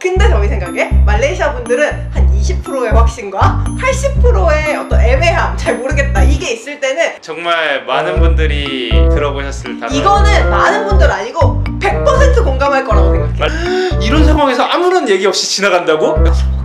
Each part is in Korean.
근데 저희 생각에 말레이시아 분들은 한 20%의 확신과 80%의 어떤 애매함, 잘 모르겠다 이게 있을 때는 정말 많은 분들이 들어보셨을 단어. 이거는 많은 분들 아니고 100% 공감할 거라고 생각해요. 이런 상황에서 아무런 얘기 없이 지나간다고?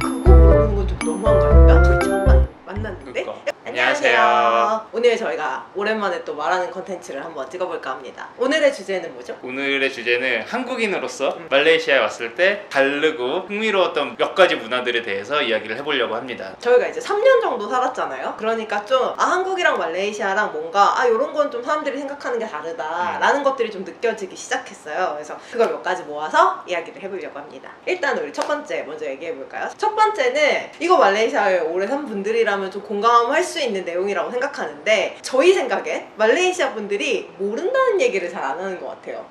그거 모르는 건 좀 너무한 거 아닌가? 저희 처음 만났는데? 그러니까. 안녕하세요. 오늘 저희가 오랜만에 또 말하는 컨텐츠를 한번 찍어볼까 합니다. 오늘의 주제는 뭐죠? 오늘의 주제는 한국인으로서 말레이시아에 왔을 때 다르고 흥미로웠던 몇 가지 문화들에 대해서 이야기를 해보려고 합니다. 저희가 이제 3년 정도 살았잖아요. 그러니까 좀 한국이랑 말레이시아랑 뭔가 이런 건 좀 사람들이 생각하는 게 다르다 라는 것들이 좀 느껴지기 시작했어요. 그래서 그걸 몇 가지 모아서 이야기를 해보려고 합니다. 일단 우리 첫 번째 먼저 얘기해볼까요? 첫 번째는 이거 말레이시아에 오래 산 분들이라면 좀 공감할 수 있는 내용이라고 생각하는데, 저희 생각에 말레이시아 분들이 모른다는 얘기를 잘 안 하는 것 같아요.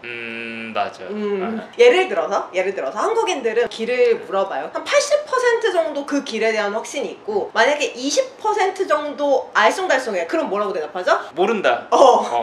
맞아. 예를 들어서 한국인들은 길을 물어봐요. 한 80% 정도 그 길에 대한 확신이 있고, 만약에 20% 정도 알쏭달쏭해. 그럼 뭐라고 대답하죠? 모른다.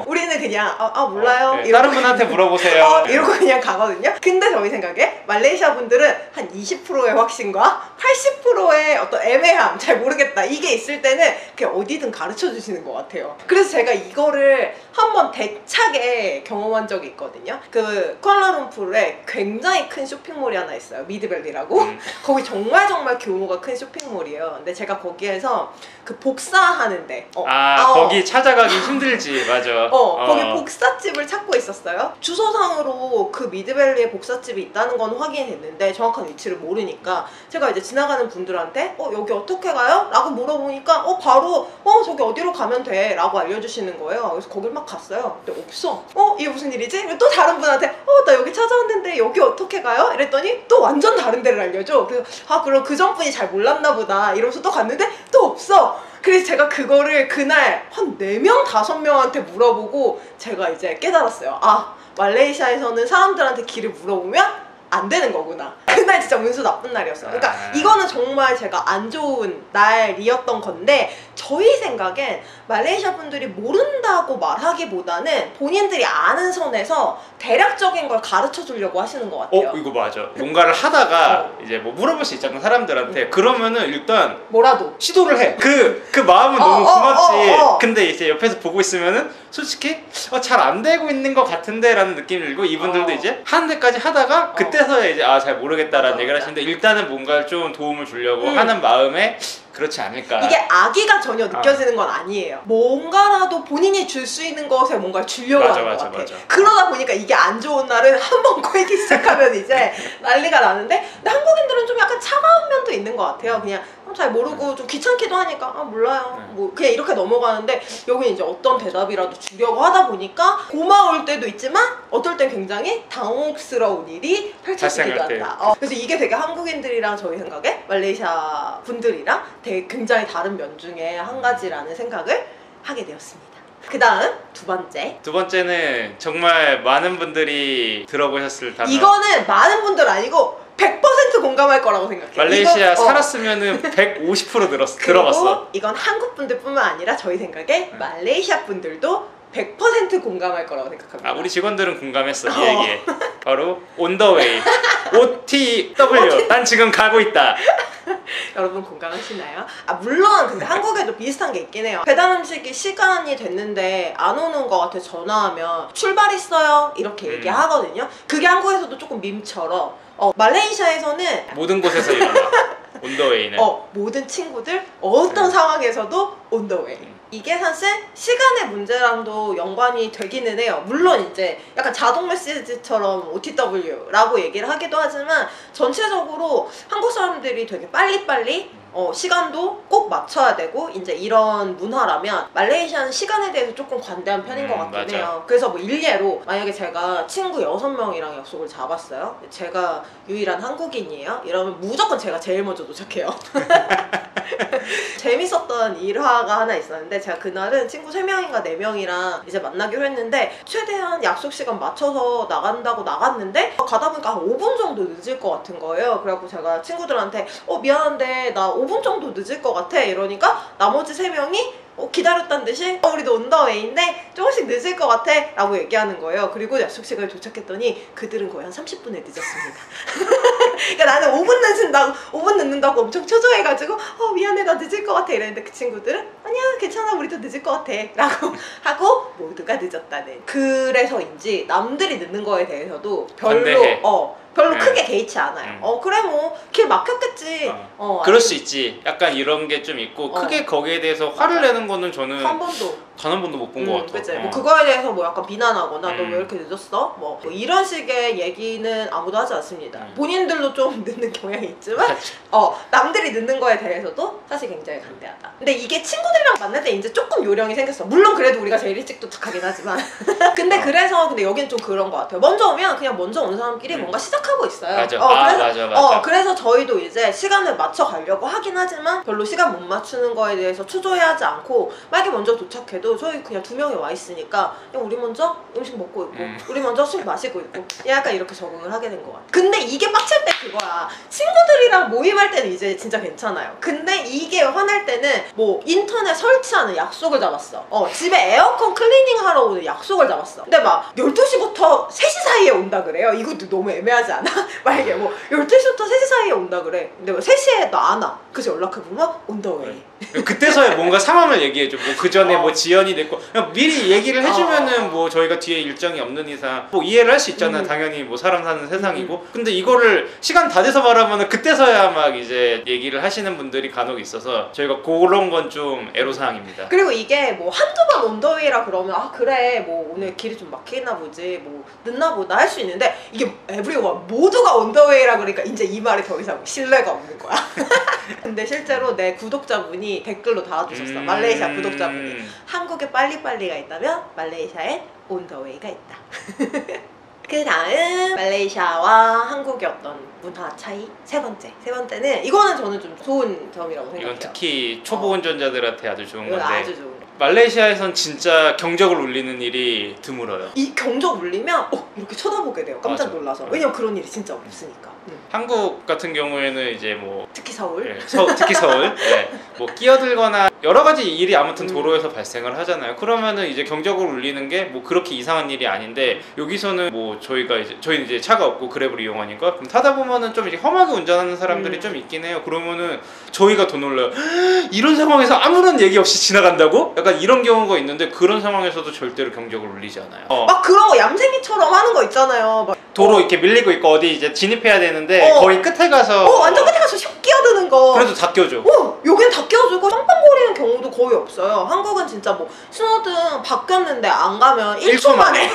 우리는 그냥 몰라요. 네, 다른 분한테 물어보세요. 이러고 그냥 가거든요. 근데 저희 생각에 말레이시아 분들은 한 20%의 확신과 80%의 어떤 애매함, 잘 모르겠다 이게 있을 때는 그냥 어디든 가르쳐 주시는 것 같아요. 그래서 제가 이거를 한번 대차게 경험한 적이 있거든요. 그 쿠알라룸푸르에 굉장히 큰 쇼핑몰이 하나 있어요. 미드밸리라고. 거기 정말 규모가 큰 쇼핑몰이에요. 근데 제가 거기에서 그 복사하는데 거기 찾아가기 힘들지. 맞아. 거기 복사집을 찾고 있었어요. 주소상으로 그 미드밸리에 복사집이 있다는 건 확인했는데 정확한 위치를 모르니까 제가 이제 지나가는 분들한테 여기 어떻게 가요? 라고 물어보니까 바로 저기 어디로 가면 돼 라고 알려주시는 거예요. 그래서 거길 막 갔어요. 근데 없어. 이게 무슨 일이지? 또 다른 분한테 나 여기 찾아왔는데 여기 어떻게 가요? 이랬더니 또 완전 다른 데를 알려줘. 그래서 그럼 그 전분이 잘 몰랐나 보다 이러면서 또 갔는데 또 없어. 그래서 제가 그거를 그날 한 4명, 5명한테 물어보고 제가 이제 깨달았어요. 말레이시아에서는 사람들한테 길을 물어보면 안 되는 거구나. 그날 진짜 운수 나쁜 날이었어요. 그러니까 이거는 정말 제가 안 좋은 날이었던 건데, 저희 생각엔 말레이시아 분들이 모른다고 말하기보다는 본인들이 아는 선에서 대략적인 걸 가르쳐 주려고 하시는 것 같아요. 이거 맞아. 뭔가를 하다가 이제 뭐 물어볼 수 있잖아, 사람들한테. 그러면은 일단 뭐라도 시도를 해. 그 마음은 너무 고맙지. 근데 이제 옆에서 보고 있으면은 솔직히 잘 안 되고 있는 것 같은데 라는 느낌이 들고, 이분들도 이제 하는 데까지 하다가 그때서야 이제 잘 모르겠다라는 얘기를 하시는데, 일단은 뭔가 좀 도움을 주려고 하는 마음에 그렇지 않을까. 이게 악의가 전혀 느껴지는 건 아니에요. 뭔가라도 본인이 줄 수 있는 것에 뭔가를 주려고 하는 것 같아. 맞아. 그러다 보니까 이게 안 좋은 날은 한번 꼬이기 시작하면 이제 난리가 나는데, 근데 한국인들은 좀 약간 차가운 면도 있는 것 같아요. 그냥 잘 모르고 좀 귀찮기도 하니까 몰라요. 뭐 그냥 이렇게 넘어가는데, 여기 이제 어떤 대답이라도 주려고 하다 보니까 고마울 때도 있지만 어떨 땐 굉장히 당혹스러운 일이 펼쳐지기도 한다. 그래서 이게 되게 한국인들이랑 저희 생각에 말레이시아 분들이랑 되게 굉장히 다른 면 중에 한 가지라는 생각을 하게 되었습니다. 그 다음 두 번째는 정말 많은 분들이 들어보셨을 단어. 이거는 많은 분들 아니고 100% 공감할 거라고 생각해요. 말레이시아 살았으면은 150% 들어봤어. 이건 한국 분들 뿐만 아니라 저희 생각에 말레이시아 분들도 100% 공감할 거라고 생각합니다. 우리 직원들은 공감했어, 이 얘기에. 바로 on the way. OTW. 난 지금 가고 있다. 여러분 공감하시나요? 물론 근데 한국에도 비슷한 게 있긴 해요. 배달 음식이 시간이 됐는데 안 오는 거 같아 전화하면 출발 있어요 이렇게 얘기하거든요. 그게 한국에서도 조금 밈처럼 말레이시아에서는 모든 곳에서 일어나. on the way는 모든 친구들 어떤 상황에서도 on the way. 이게 사실 시간의 문제랑도 연관이 되기는 해요. 물론 이제 약간 자동 메시지처럼 OTW라고 얘기를 하기도 하지만, 전체적으로 한국 사람들이 되게 빨리빨리 시간도 꼭 맞춰야 되고 이제 이런 문화라면 말레이시아는 시간에 대해서 조금 관대한 편인 것 같긴 해요. 그래서 뭐 일례로 만약에 제가 친구 6명이랑 약속을 잡았어요. 제가 유일한 한국인이에요. 이러면 무조건 제가 제일 먼저 도착해요. 재밌었던 일화가 하나 있었는데, 제가 그날은 친구 3명인가 4명이랑 이제 만나기로 했는데 최대한 약속 시간 맞춰서 나간다고 나갔는데 가다 보니까 한 5분 정도 늦을 것 같은 거예요. 그래갖고 제가 친구들한테 미안한데 나 5분 정도 늦을 것 같아 이러니까 나머지 3명이 기다렸다는 듯이 우리도 온더웨이인데 조금씩 늦을 것 같아 라고 얘기하는 거예요. 그리고 약속 시간에 도착했더니 그들은 거의 한 30분에 늦었습니다. 그러니까 나는 5분 늦는다고 엄청 초조해가지고 미안해 나 늦을 것 같아 이랬는데 그 친구들은 아니야 괜찮아 우리도 늦을 것 같아 라고 하고 모두가 늦었다는. 그래서인지 남들이 늦는 거에 대해서도 별로 크게 개의치 않아요. 그래 뭐 길 막혔겠지. 그럴 수 있지. 약간 이런 게 좀 있고 크게 거기에 대해서 화를 내는 거는 저는 단 한 번도 못 본 것 같아. 그치. 뭐 그거에 대해서 뭐 약간 비난하거나 너 왜 이렇게 늦었어? 뭐 이런 식의 얘기는 아무도 하지 않습니다. 본인들도 좀 늦는 경향이 있지만 남들이 늦는 거에 대해서도 사실 굉장히 간대하다. 근데 이게 친구들이랑 만날 때 이제 조금 요령이 생겼어. 물론 그래도 우리가 제일 일찍 도착하긴 하지만 근데 근데 여긴 좀 그런 것 같아요. 먼저 오면 그냥 먼저 오는 사람끼리 뭔가 시작하고 있어요. 맞아. 맞아. 그래서 저희도 이제 시간을 맞춰 가려고 하긴 하지만 별로 시간 못 맞추는 거에 대해서 초조해하지 않고 만약에 먼저 도착해도 저희 그냥 2명이 와 있으니까 그냥 우리 먼저 음식 먹고 있고 우리 먼저 술 마시고 있고 약간 이렇게 적응을 하게 된 것 같아요. 근데 이게 빡칠 때 그거야. 친구들이랑 모임할 때는 이제 진짜 괜찮아요. 근데 이게 화날 때는 뭐 인터넷 설치하는 약속을 잡았어. 집에 에어컨 클리닝 하러 오는 약속을 잡았어. 근데 막 12시부터 3시 사이에 온다 그래요. 이것도 너무 애매하지 않아? 만약에 뭐 12시부터 3시 사이에 온다 그래. 근데 뭐 3시에 너 안 와. 그래서 연락해보면 온더웨이. 그때서야 뭔가 상황을 얘기해줘. 뭐 그 전에 뭐 지연이 됐고 그냥 미리 얘기를 해주면은 뭐 저희가 뒤에 일정이 없는 이상 뭐 이해를 할 수 있잖아. 당연히 뭐 사람 사는 세상이고. 근데 이거를 시간 다 돼서 말하면은 그때서야 막 이제 얘기를 하시는 분들이 간혹 있어서 저희가 그런 건 좀 애로사항입니다. 그리고 이게 뭐 한두 번 온더웨이라 그러면 그래 뭐 오늘 길이 좀 막히나 보지 뭐 늦나 보다 할 수 있는데 이게 에브리원 모두가 온더웨이라 그러니까 이제 이 말이 더 이상 신뢰가 없는 거야. 근데 실제로 내 구독자분이 댓글로 달아주셨어. 말레이시아 구독자분이 한국에 빨리빨리가 있다면 말레이시아에 온더웨이가 있다. 그 다음 말레이시아와 한국의 어떤 문화 차이 세 번째는 이거는 저는 좀 좋은 점이라고 생각해요. 이건 특히 초보 운전자들한테 아주 좋은 건데 아주 좋은 거. 말레이시아에선 진짜 경적을 울리는 일이 드물어요. 이 경적 울리면 이렇게 쳐다보게 돼요. 깜짝 놀라서. 왜냐면 그런 일이 진짜 없으니까. 한국 같은 경우에는 이제 뭐 특히 서울 특히 서울 뭐 끼어들거나 여러 가지 일이 아무튼 도로에서 발생을 하잖아요. 그러면은 이제 경적을 울리는 게 뭐 그렇게 이상한 일이 아닌데 여기서는 뭐 저희는 이제 차가 없고 그랩을 이용하니까 그럼 타다 보면은 좀 이제 험하게 운전하는 사람들이 좀 있긴 해요. 그러면은 저희가 더 놀라요. 이런 상황에서 아무런 얘기 없이 지나간다고? 약간 이런 경우가 있는데 그런 상황에서도 절대로 경적을 울리지 않아요. 막 그런 거 얌생이처럼 하는 거 있잖아요. 막 도로 이렇게 밀리고 있고 어디 이제 진입해야 되는데 거의 끝에 가서 완전 끝에 가서 슉 끼어드는 거. 그래도 다 껴줘. 여긴 다 껴주고 빵빵거리는 경우도 거의 없어요. 한국은 진짜 뭐 신호등 바뀌었는데 안 가면 1초 만에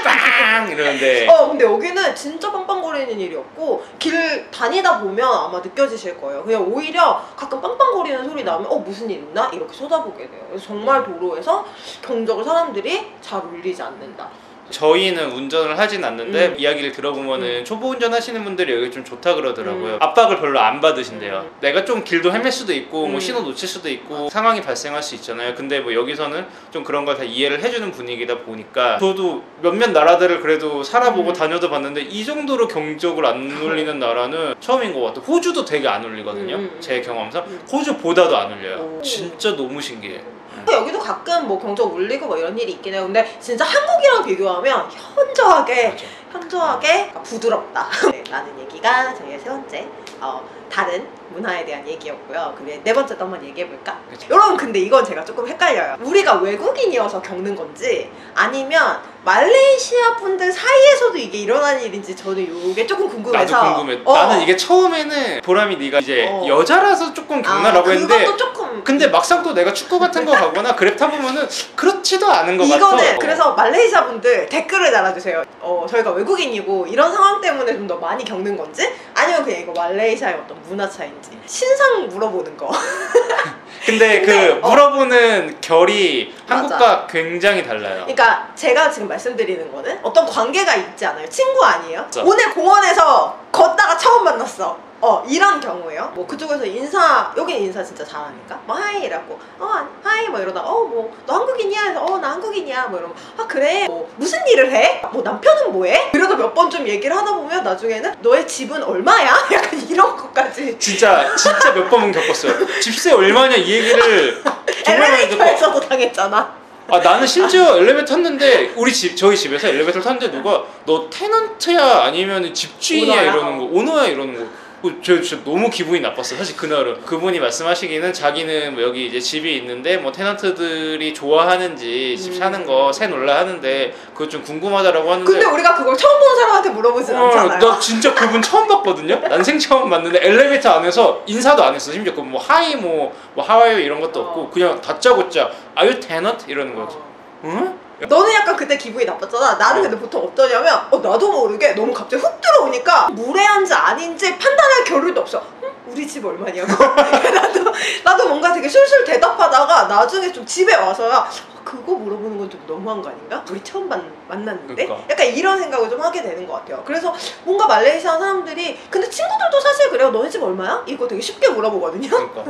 빵 이러는데 근데 여기는 진짜 빵빵거리는 일이 없고 길 다니다 보면 아마 느껴지실 거예요. 그냥 오히려 가끔 빵빵거리는 소리 나면 무슨 일 있나? 이렇게 쳐다보게 돼요. 그래서 정말 도로에서 경적을 사람들이 잘 울리지 않는다. 저희는 운전을 하진 않는데 이야기를 들어보면은 초보 운전하시는 분들이 여기 좀 좋다 그러더라고요. 압박을 별로 안 받으신대요. 내가 좀 길도 헤맬 수도 있고 뭐 신호 놓칠 수도 있고 상황이 발생할 수 있잖아요. 근데 뭐 여기서는 좀 그런 걸 다 이해를 해주는 분위기다 보니까 저도 몇몇 나라들을 그래도 살아보고 다녀도 봤는데 이 정도로 경적을 안 울리는 나라는 처음인 것 같아요. 호주도 되게 안 울리거든요. 제 경험상 호주보다도 안 울려요. 진짜 너무 신기해요. 여기도 가끔 뭐 경적 울리고 뭐 이런 일이 있긴 해요. 근데 진짜 한국이랑 비교하면 현저하게 부드럽다 라는 얘기가 저희의 세 번째 다른 문화에 대한 얘기였고요. 그게 네 번째 또 한번 얘기해볼까? 여러분 근데 이건 제가 조금 헷갈려요. 우리가 외국인이어서 겪는 건지 아니면 말레이시아 분들 사이에서도 이게 일어나는 일인지 저는 이게 조금 궁금해서. 나도 궁금해. 나는 이게 처음에는 보람이 네가 이제 여자라서 조금 겪나라고 했는데 조금. 근데 막상 또 내가 축구 같은 거 가거나 그랩 타보면은 그렇지도 않은 것 같아. 이거는 그래서 말레이시아 분들 댓글을 달아주세요. 저희가 외국인이고 이런 상황 때문에 좀 더 많이 겪는 건지 아니면 그냥 이거 말레이시아의 어떤 문화 차이인지 신상 물어보는 거. 근데 물어보는 결이 한국과 굉장히 달라요. 그러니까 제가 지금 말씀드리는 거는 어떤 관계가 있지 않아요. 친구 아니에요? 맞아. 오늘 공원에서 걷다가 처음 만났어. 이런 경우예요. 뭐 그쪽에서 여긴 인사 진짜 잘하니까 뭐 하이 이라고 하이 뭐 이러다가 뭐 너 한국인이야? 해서 나 한국인이야 뭐 이러면 그래 뭐 무슨 일을 해? 뭐 남편은 뭐해? 이러다 몇 번 좀 얘기를 하다 보면 나중에는 너의 집은 얼마야? 약간 이런 것까지 진짜 몇 번은 겪었어요. 집세 얼마냐 이 얘기를 정말 많이 듣고. 엘리베이터에서도 당했잖아. 아 나는 심지어 엘리베이터 탔는데 저희 집에서 엘리베이터를 탔는데 누가 너 테넌트야 아니면 집주인이야 오너야? 이러는 거, 오너야 이러는 거. 저 진짜 너무 기분이 나빴어 사실 그날은. 그분이 말씀하시기는 자기는 뭐 여기 이제 집이 있는데 뭐 테넌트들이 좋아하는지 집 사는 거 새 놀라 하는데 그거 좀 궁금하다라고 하는데. 근데 우리가 그걸 처음 본 사람한테 물어보진 않잖아요. 나 진짜 그분 처음 봤거든요. 난생 처음 봤는데 엘리베이터 안에서 인사도 안 했어. 심지어 그 뭐 하이 뭐 하와이어 이런 것도 없고 그냥 다짜고짜 Are you tenant? 이러는 거지. 응? 너는 약간 그때 기분이 나빴잖아. 나는 근데 보통 어떠냐면 나도 모르게 너무 갑자기 훅 들어오니까 무례한지 아닌지 판단할 겨를도 없어. 응? 우리 집 얼마냐고. 나도 뭔가 되게 술술 대답하다가 나중에 좀 집에 와서야 그거 물어보는 건 좀 너무한 거 아닌가? 우리 처음 만났는데? 그러니까. 약간 이런 생각을 좀 하게 되는 것 같아요. 그래서 뭔가 말레이시아 사람들이 근데 친구들도 사실 그래요. 너네 집 얼마야? 이거 되게 쉽게 물어보거든요. 그러니까.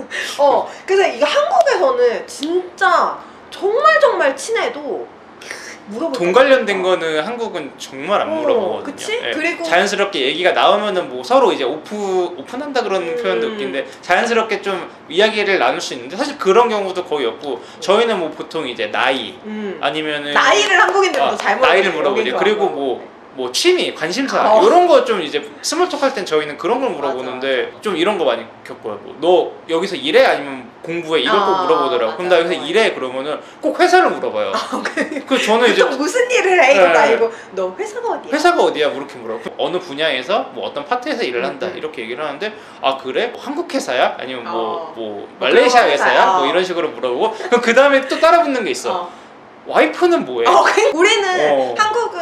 그래서 이게 한국에서는 진짜 정말 친해도 물어볼 돈 관련된 거는 한국은 정말 안 물어보거든요. 그치? 예. 그리고 자연스럽게 얘기가 나오면은 뭐 서로 이제 오픈한다 그런 표현도 웃긴데 자연스럽게 좀 이야기를 나눌 수 있는데 사실 그런 경우도 거의 없고 저희는 뭐 보통 이제 나이 아니면은 나이를 한국인들도 잘 물어보죠. 나이를 물어보죠. 그리고 뭐 취미, 관심사 이런 거 좀 이제 스몰톡 할 땐 저희는 그런 걸 물어보는데 맞아. 좀 이런 거 많이 겪어요. 뭐, 너 여기서 일해 아니면 공부해 이걸 꼭 물어보더라고. 맞아. 그럼 나 여기서 일해 그러면은 꼭 회사를 물어봐요. 그 저는 이제 무슨 일을 해 이것도 네. 아니고 너 회사가 어디야? 회사가 어디야? 뭐 이렇게 물어보. 어느 분야에서 뭐 어떤 파트에서 일을 한다 이렇게 얘기를 하는데 아 그래? 한국 회사야? 아니면 뭐 말레이시아 회사야? 뭐 이런 식으로 물어보고 그럼 그 다음에 또 따라 붙는 게 있어. 와이프는 뭐해? 우리는 한국은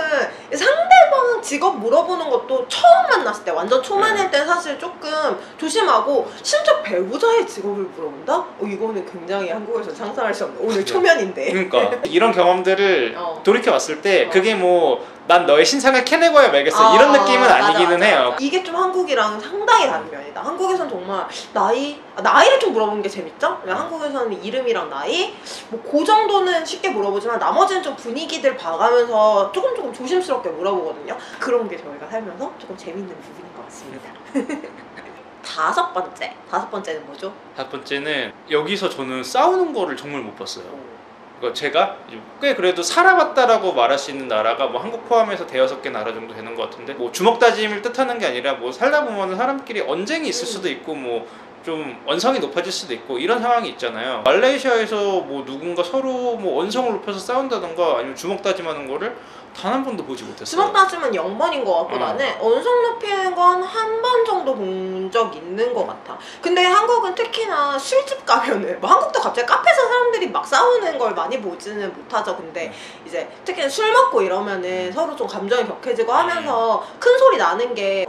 상대방 직업 물어보는 것도 처음 만났을 때 완전 초면일 때 사실 조금 조심하고 심지어 배우자의 직업을 물어본다? 이거는 굉장히 한국에서 상상할 수 없는 오늘 초면인데 그러니까 이런 경험들을 돌이켜 봤을 때 그게 뭐 난 너의 신상을 캐내고야 말겠어 이런 느낌은 아니기는 해요. 이게 좀 한국이랑 상당히 다른 면이다. 한국에서는 정말 나이를 좀 물어보는 게 재밌죠? 한국에서는 이름이랑 나이 뭐 그 정도는 쉽게 물어보지만 나머지는 좀 분위기들 봐가면서 조금 조심스럽게 물어보거든요. 그런 게 저희가 살면서 조금 재밌는 부분인 것 같습니다. 다섯 번째는 뭐죠? 다섯 번째는 여기서 저는 싸우는 거를 정말 못 봤어요. 그러니까 제가 꽤 그래도 살아봤다라고 말할 수 있는 나라가 뭐 한국 포함해서 5-6개 나라 정도 되는 것 같은데 뭐 주먹 다짐을 뜻하는 게 아니라 뭐 살다 보면 사람끼리 언쟁이 있을 수도 있고 뭐 좀 언성이 높아질 수도 있고 이런 상황이 있잖아요. 말레이시아에서 뭐 누군가 서로 뭐 언성을 높여서 싸운다던가 아니면 주먹 다짐하는 거를 단 한 번도 보지 못했어요. 주먹 다짐은 0번인 것 같고 나는 언성 높이는 건 한 번 정도 본 적 있는 것 같아. 근데 한국은 특히나 술집 가면은 뭐 한국도 갑자기 카페에서 사람들이 막 싸우는 걸 많이 보지는 못하죠. 근데 이제 특히 술 먹고 이러면은 서로 좀 감정이 격해지고 하면서 큰 소리 나는 게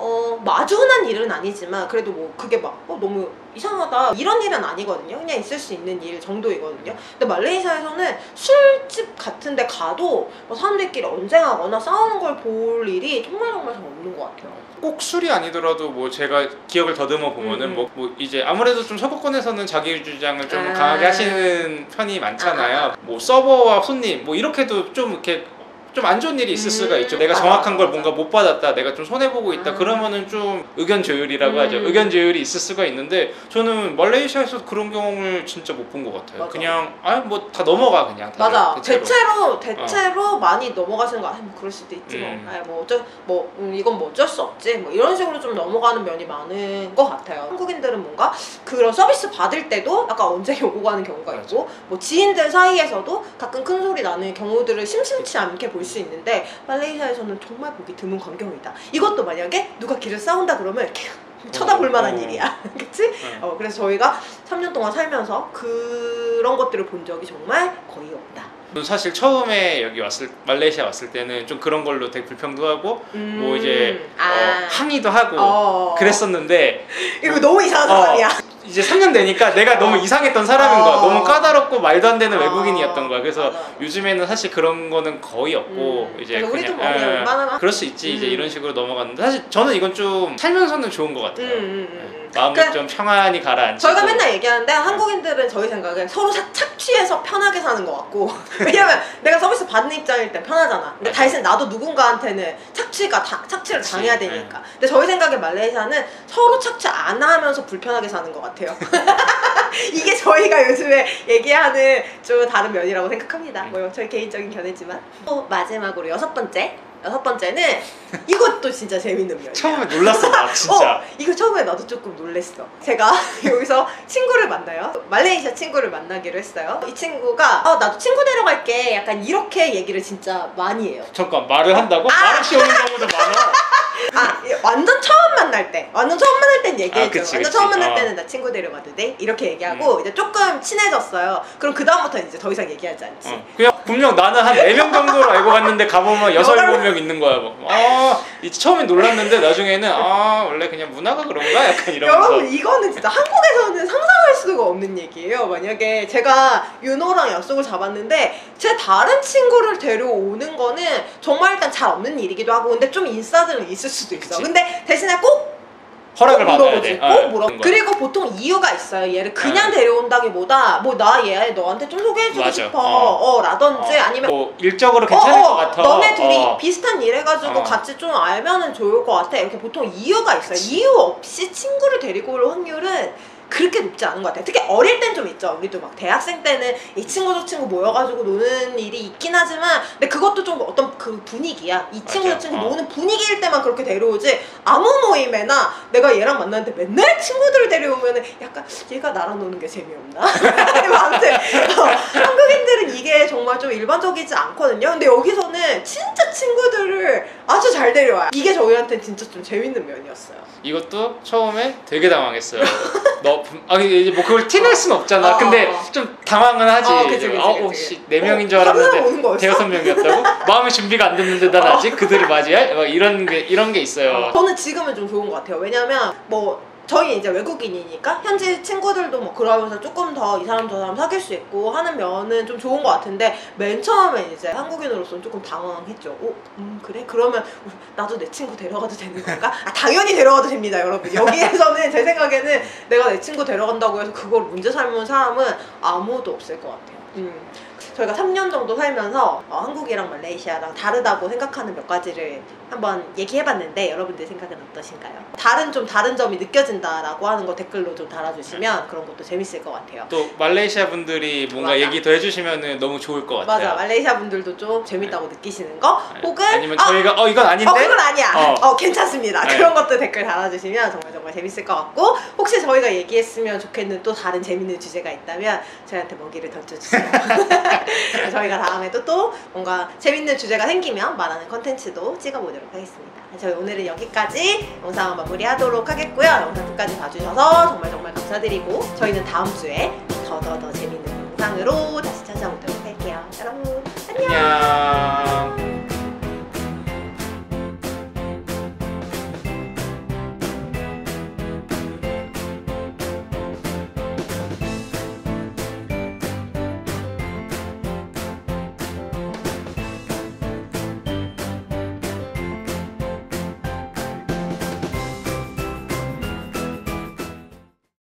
아주 흔한 일은 아니지만 그래도 뭐 그게 막 너무 이상하다 이런 일은 아니거든요. 그냥 있을 수 있는 일 정도이거든요. 근데 말레이시아에서는 술집 같은 데 가도 뭐 사람들끼리 언쟁하거나 싸우는 걸 볼 일이 정말 잘 없는 것 같아요. 꼭 술이 아니더라도 뭐 제가 기억을 더듬어 보면은 뭐 이제 아무래도 좀 서구권에서는 자기 주장을 좀 강하게 하시는 편이 많잖아요. 뭐 서버와 손님 뭐 이렇게도 좀 이렇게 좀 안 좋은 일이 있을 수가 있죠. 내가 정확한 걸 뭔가 못 받았다, 내가 좀 손해보고 있다 그러면은 좀 의견 조율이라고 하죠. 의견 조율이 있을 수가 있는데 저는 말레이시아에서 그런 경험을 진짜 못 본 것 같아요. 맞아. 그냥 뭐 다 넘어가 그냥 다들, 맞아. 대체로. 대체로 많이 넘어가시는 거 뭐 그럴 수도 있지 이건 뭐 어쩔 수 없지 뭐 이런 식으로 좀 넘어가는 면이 많은 것 같아요. 한국인들은 뭔가 그런 서비스 받을 때도 약간 언쟁이 오고 가는 경우가 있고 뭐 지인들 사이에서도 가끔 큰 소리 나는 경우들을 심심치 않게 볼 수 있는데 말레이시아에서는 정말 보기 드문 광경이다. 이것도 만약에 누가 길을 싸운다 그러면 이렇게 쳐다볼 만한 일이야. 그치? 그래서 저희가 3년 동안 살면서 그런 것들을 본 적이 정말 거의 없다. 사실 처음에 여기 말레이시아 왔을 때는 좀 그런 걸로 되게 불평도 하고 뭐 이제 항의도 하고 그랬었는데 이거 너무 이상한 사람이야. 이제 3년 되니까 내가 너무 이상했던 사람인 거야. 너무 까다롭고 말도 안 되는 외국인이었던 거야. 그래서 요즘에는 사실 그런 거는 거의 없고 이제 우리도 그냥 뭐 얼마나 그럴 수 있지 이제 이런 식으로 넘어갔는데 사실 저는 이건 좀 살면서는 좋은 것 같아요. 마음을 그러니까 좀 평안히 가라앉히고. 저희가 맨날 얘기하는데 한국인들은 저희 생각에 서로 착취해서 편하게 사는 것 같고 왜냐면 내가 서비스 받는 입장일 때 편하잖아. 근데 대신 나도 누군가한테는 착취를 당해야 되니까. 근데 저희 생각에 말레이시아는 서로 착취 안 하면서 불편하게 사는 것 같아요. 이게 저희가 요즘에 얘기하는 좀 다른 면이라고 생각합니다. 뭐 저희 개인적인 견해지만. 또 마지막으로 여섯 번째는 이것도 진짜 재밌는 면이야. 처음에 놀랐어 나 진짜. 이거 처음에 나도 조금 놀랬어. 제가 여기서 친구를 만나요. 말레이시아 친구를 만나기로 했어요. 이 친구가 나도 친구 데려갈게 약간 이렇게 얘기를 진짜 많이 해요. 잠깐 말을 한다고? 말을 씌우는 경우도 많아. 완전 처음 만날 때 얘기해줘. 그치. 완전 처음 만날 때는 나 친구 데려가도 돼? 이렇게 얘기하고 이제 조금 친해졌어요. 그럼 그 다음부터는 이제 더 이상 얘기하지 않지. 그냥 분명 나는 한 4명 정도로 알고 갔는데 가보면 6, 7명 있는 거야. 뭐. 이제 처음엔 놀랐는데 나중에는 원래 그냥 문화가 그런가? 약간 이러면서. 여러분 이거는 진짜 한국에서는 상상할 수가 없는 얘기예요. 만약에 제가 윤호랑 약속을 잡았는데 제 다른 친구를 데려오는 거는 정말 일단 잘 없는 일이기도 하고 근데 좀 인싸들은 있을 수도 있어. 그치. 근데 대신에 꼭 허락을 받아야 돼. 꼭 물어보지. 그리고 보통 이유가 있어요. 얘를 그냥 데려온다기보다 뭐 나 얘 너한테 좀 소개해주고 맞아. 싶어. 라든지 아니면 뭐 일적으로 괜찮을 것 같아. 너네 둘이 비슷한 일 해가지고 같이 좀 알면은 좋을 것 같아. 이렇게 보통 이유가 있어요. 그치. 이유 없이 친구를 데리고 올 확률은 그렇게 높지 않은 것 같아요. 특히 어릴 땐 좀 있죠. 우리도 막 대학생 때는 이 친구 저 친구 모여가지고 노는 일이 있긴 하지만 근데 그것도 좀 어떤 그 분위기야. 이 친구 저 친구 모으는 분위기일 때만 그렇게 데려오지 아무 모임에나 내가 얘랑 만났는데 맨날 친구들을 데려오면은 약간 얘가 나랑 노는 게 재미없나? 아무튼 한국인들은 이게 정말 좀 일반적이지 않거든요. 근데 여기서는 진짜 친구들을 아주 잘 데려와요. 이게 저희한테는 진짜 좀 재밌는 면이었어요. 이것도 처음에 되게 당황했어요. 이제 뭐 그걸 티낼 순 없잖아. 근데 좀 당황은 하지. 그치. 4명인 줄 알았는데 5-6명이었다고? 마음의 준비가 안 됐는데 난 아직 그들을 맞이할? 막 이런 게 있어요. 저는 지금은 좀 좋은 것 같아요. 왜냐면 뭐 저희 이제 외국인이니까 현지 친구들도 뭐 그러면서 조금 더 이 사람 저 사람 사귈 수 있고 하는 면은 좀 좋은 것 같은데 맨 처음에 이제 한국인으로서는 조금 당황했죠. 그래? 그러면 나도 내 친구 데려가도 되는 건가? 당연히 데려가도 됩니다, 여러분. 여기에서는 제 생각에는 내가 내 친구 데려간다고 해서 그걸 문제 삼는 사람은 아무도 없을 것 같아요. 저희가 3년 정도 살면서 한국이랑 말레이시아랑 다르다고 생각하는 몇 가지를 한번 얘기해봤는데 여러분들 생각은 어떠신가요? 다른 점이 느껴진다라고 하는 거 댓글로 좀 달아주시면 그런 것도 재밌을 것 같아요. 또 말레이시아 분들이 뭔가 얘기 더 해주시면 너무 좋을 것 같아요. 맞아. 말레이시아 분들도 좀 재밌다고 느끼시는 거 혹은 아니면 저희가 이건 아닌데? 그건 아니야. 괜찮습니다. 그런 것도 댓글 달아주시면 정말 재밌을 것 같고 혹시 저희가 얘기했으면 좋겠는 또 다른 재밌는 주제가 있다면 저희한테 먹이를 던져주세요. 저희가 다음에도 또 뭔가 재밌는 주제가 생기면 말하는 컨텐츠도 찍어보도록 하겠습니다. 저희 오늘은 여기까지 영상 마무리하도록 하겠고요. 영상 끝까지 봐주셔서 정말 감사드리고 저희는 다음 주에 더 재밌는 영상으로 다시 찾아오도록 할게요. 여러분 안녕.